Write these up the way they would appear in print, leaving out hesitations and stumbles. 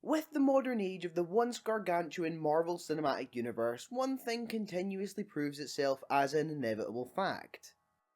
With the modern age of the once gargantuan Marvel Cinematic Universe, one thing continuously proves itself as an inevitable fact.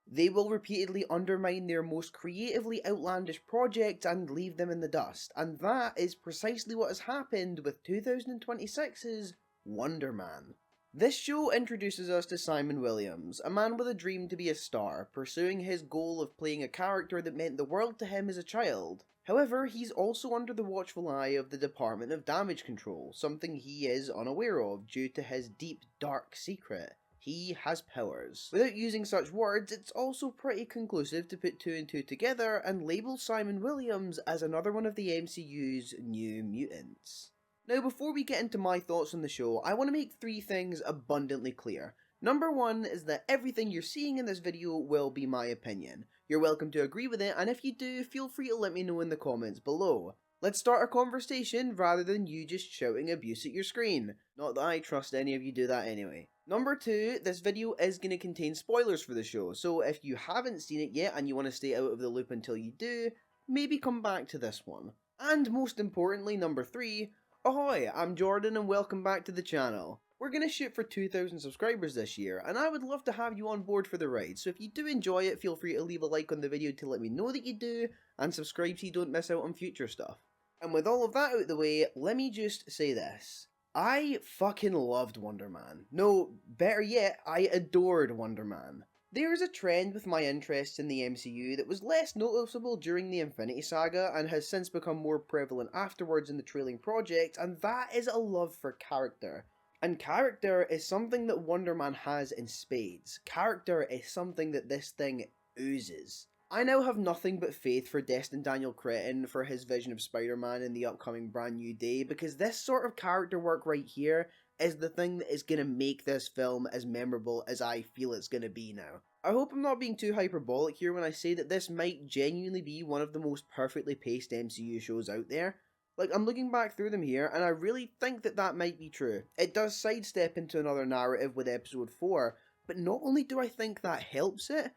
They will repeatedly undermine their most creatively outlandish projects and leave them in the dust, and that is precisely what has happened with 2026's Wonder Man. This show introduces us to Simon Williams, a man with a dream to be a star, pursuing his goal of playing a character that meant the world to him as a child. However, he's also under the watchful eye of the Department of Damage Control, something he is unaware of due to his deep, dark secret. He has powers. Without using such words, it's also pretty conclusive to put two and two together and label Simon Williams as another one of the MCU's New Mutants. Now, before we get into my thoughts on the show, I want to make three things abundantly clear. Number one is that everything you're seeing in this video will be my opinion. You're welcome to agree with it, and if you do, feel free to let me know in the comments below. Let's start a conversation rather than you just shouting abuse at your screen. Not that I trust any of you do that anyway. Number two, this video is going to contain spoilers for the show, so if you haven't seen it yet and you want to stay out of the loop until you do, maybe come back to this one. And most importantly, number three, ahoy, I'm Jordan and welcome back to the channel. We're going to shoot for 2,000 subscribers this year, and I would love to have you on board for the ride, so if you do enjoy it, feel free to leave a like on the video to let me know that you do, and subscribe so you don't miss out on future stuff. And with all of that out of the way, let me just say this. I fucking loved Wonder Man. No, better yet, I adored Wonder Man. There is a trend with my interest in the MCU that was less noticeable during the Infinity Saga and has since become more prevalent afterwards in the trailing project, and that is a love for character. And character is something that Wonder Man has in spades. Character is something that this thing oozes. I now have nothing but faith for Destin Daniel Cretton for his vision of Spider-Man in the upcoming Brand New Day, because this sort of character work right here is the thing that is going to make this film as memorable as I feel it's going to be now. I hope I'm not being too hyperbolic here when I say that this might genuinely be one of the most perfectly paced MCU shows out there. Like, I'm looking back through them here, and I really think that that might be true. It does sidestep into another narrative with episode 4, but not only do I think that helps it,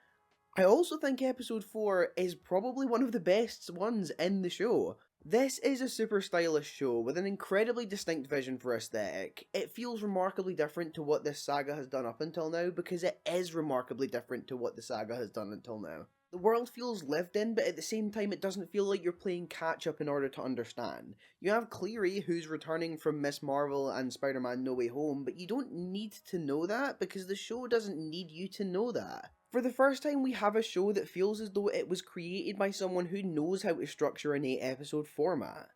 I also think episode 4 is probably one of the best ones in the show. This is a super stylish show with an incredibly distinct vision for aesthetic. It feels remarkably different to what this saga has done up until now, because it is remarkably different to what the saga has done until now. The world feels lived in, but at the same time it doesn't feel like you're playing catch up in order to understand. You have Cleary, who's returning from Miss Marvel and Spider-Man No Way Home, but you don't need to know that because the show doesn't need you to know that. For the first time, we have a show that feels as though it was created by someone who knows how to structure an 8-episode format.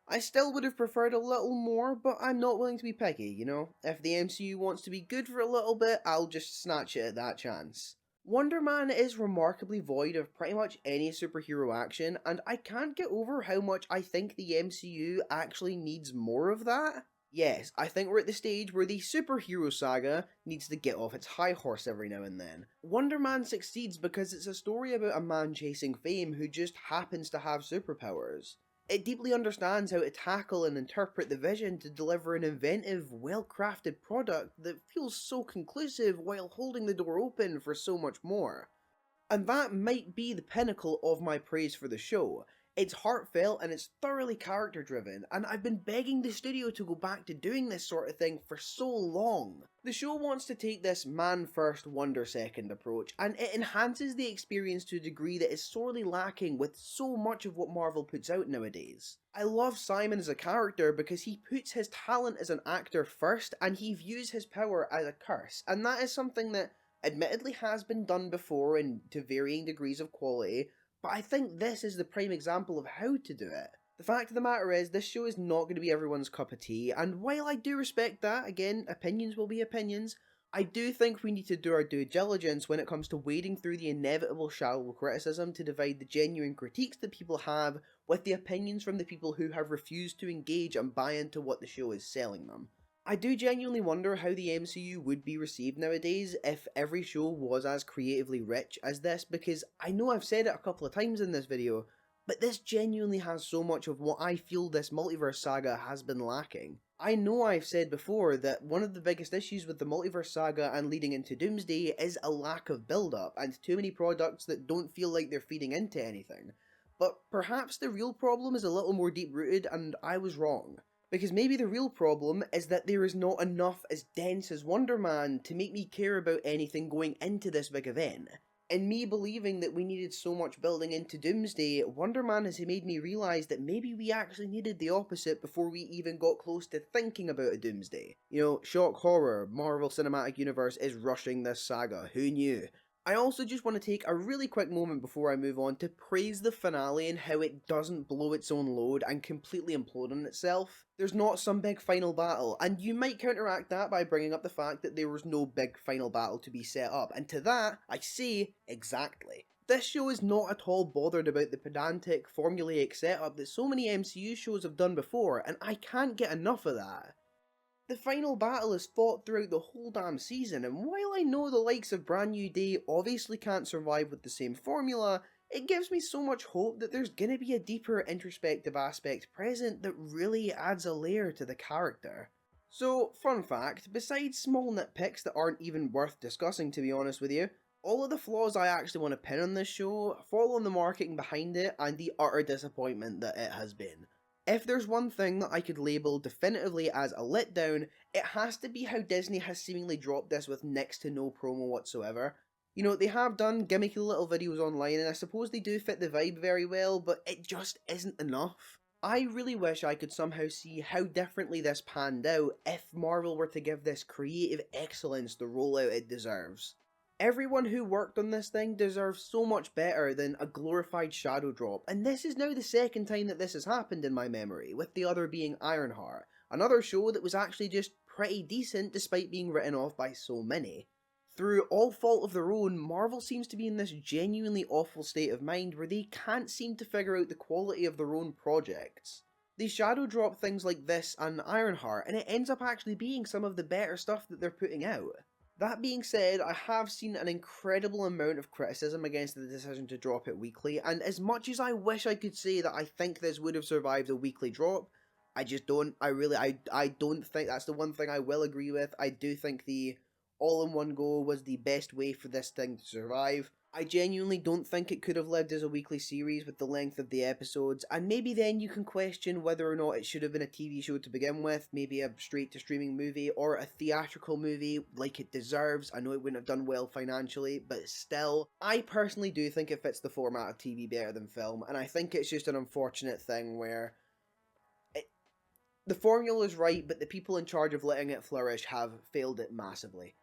I still would have preferred a little more, but I'm not willing to be picky, you know? If the MCU wants to be good for a little bit, I'll just snatch it at that chance. Wonder Man is remarkably void of pretty much any superhero action, and I can't get over how much I think the MCU actually needs more of that. Yes, I think we're at the stage where the superhero saga needs to get off its high horse every now and then. Wonder Man succeeds because it's a story about a man chasing fame who just happens to have superpowers. It deeply understands how to tackle and interpret the vision to deliver an inventive, well-crafted product that feels so conclusive while holding the door open for so much more. And that might be the pinnacle of my praise for the show. It's heartfelt and it's thoroughly character driven, and I've been begging the studio to go back to doing this sort of thing for so long. The show wants to take this man first, wonder second approach, and it enhances the experience to a degree that is sorely lacking with so much of what Marvel puts out nowadays. I love Simon as a character because he puts his talent as an actor first and he views his power as a curse, and that is something that admittedly has been done before and to varying degrees of quality, but I think this is the prime example of how to do it. The fact of the matter is, this show is not going to be everyone's cup of tea, and while I do respect that, again, opinions will be opinions, I do think we need to do our due diligence when it comes to wading through the inevitable shallow criticism to divide the genuine critiques that people have with the opinions from the people who have refused to engage and buy into what the show is selling them. I do genuinely wonder how the MCU would be received nowadays if every show was as creatively rich as this, because I know I've said it a couple of times in this video, but this genuinely has so much of what I feel this multiverse saga has been lacking. I know I've said before that one of the biggest issues with the multiverse saga and leading into Doomsday is a lack of build-up and too many products that don't feel like they're feeding into anything. But perhaps the real problem is a little more deep-rooted and I was wrong. Because maybe the real problem is that there is not enough as dense as Wonder Man to make me care about anything going into this big event. And me believing that we needed so much building into Doomsday, Wonder Man has made me realise that maybe we actually needed the opposite before we even got close to thinking about a Doomsday. You know, shock horror, Marvel Cinematic Universe is rushing this saga, who knew? I also just want to take a really quick moment before I move on to praise the finale and how it doesn't blow its own load and completely implode on itself. There's not some big final battle, and you might counteract that by bringing up the fact that there was no big final battle to be set up, and to that, I say, exactly. This show is not at all bothered about the pedantic, formulaic setup that so many MCU shows have done before, and I can't get enough of that. The final battle is fought throughout the whole damn season, and while I know the likes of Brand New Day obviously can't survive with the same formula, it gives me so much hope that there's gonna be a deeper introspective aspect present that really adds a layer to the character. So, fun fact, besides small nitpicks that aren't even worth discussing to be honest with you, all of the flaws I actually want to pin on this show fall on the marketing behind it and the utter disappointment that it has been. If there's one thing that I could label definitively as a letdown, it has to be how Disney has seemingly dropped this with next to no promo whatsoever. You know, they have done gimmicky little videos online and I suppose they do fit the vibe very well, but it just isn't enough. I really wish I could somehow see how differently this panned out if Marvel were to give this creative excellence the rollout it deserves. Everyone who worked on this thing deserves so much better than a glorified shadow drop, and this is now the second time that this has happened in my memory, with the other being Ironheart, another show that was actually just pretty decent despite being written off by so many. Through all fault of their own, Marvel seems to be in this genuinely awful state of mind where they can't seem to figure out the quality of their own projects. They shadow drop things like this and Ironheart, and it ends up actually being some of the better stuff that they're putting out. That being said, I have seen an incredible amount of criticism against the decision to drop it weekly, and as much as I wish I could say that I think this would have survived a weekly drop, I just don't. I don't think that's the one thing I will agree with. I do think the all-in-one go was the best way for this thing to survive. I genuinely don't think it could have lived as a weekly series with the length of the episodes, and maybe then you can question whether or not it should have been a TV show to begin with, maybe a straight-to-streaming movie, or a theatrical movie like it deserves. I know it wouldn't have done well financially, but still, I personally do think it fits the format of TV better than film, and I think it's just an unfortunate thing where the formula is right, but the people in charge of letting it flourish have failed it massively.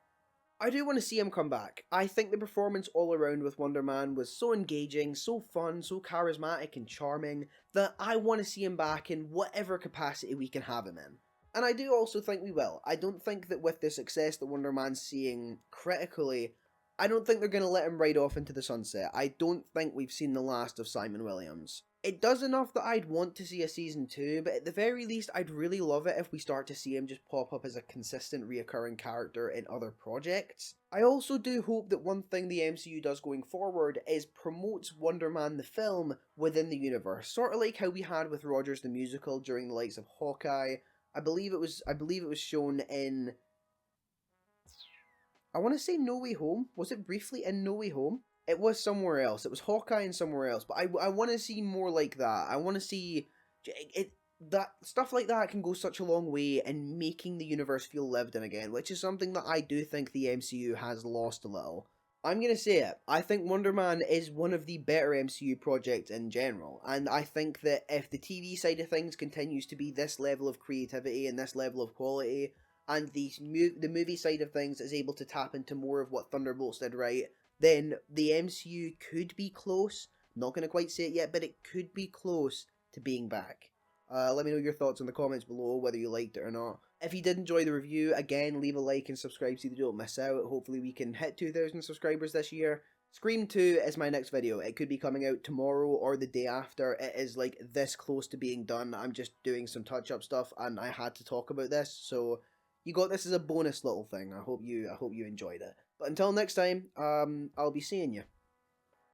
I do want to see him come back. I think the performance all around with Wonder Man was so engaging, so fun, so charismatic and charming that I want to see him back in whatever capacity we can have him in. And I do also think we will. I don't think that with the success that Wonder Man's seeing critically, I don't think they're going to let him ride off into the sunset. I don't think we've seen the last of Simon Williams. It does enough that I'd want to see a season 2, but at the very least I'd really love it if we start to see him just pop up as a consistent reoccurring character in other projects. I also do hope that one thing the MCU does going forward is promotes Wonder Man the film within the universe, sort of like how we had with Rogers the Musical during the likes of Hawkeye. I believe it was shown in, I want to say No Way Home. Was it briefly in No Way Home? It was somewhere else. It was Hawkeye and somewhere else. But I want to see more like that. I want to see that stuff like that can go such a long way in making the universe feel lived in again, which is something that I do think the MCU has lost a little. I'm going to say it. I think Wonder Man is one of the better MCU projects in general. And I think that if the TV side of things continues to be this level of creativity and this level of quality, and the movie side of things is able to tap into more of what Thunderbolts did right, then the MCU could be close. Not going to quite say it yet, but it could be close to being back. Let me know your thoughts in the comments below, whether you liked it or not. If you did enjoy the review, again, leave a like and subscribe so you don't miss out. Hopefully we can hit 2,000 subscribers this year. Scream 2 is my next video. It could be coming out tomorrow or the day after. It is like this close to being done. I'm just doing some touch-up stuff and I had to talk about this, so you got this as a bonus little thing. I hope you enjoyed it. But until next time, I'll be seeing you.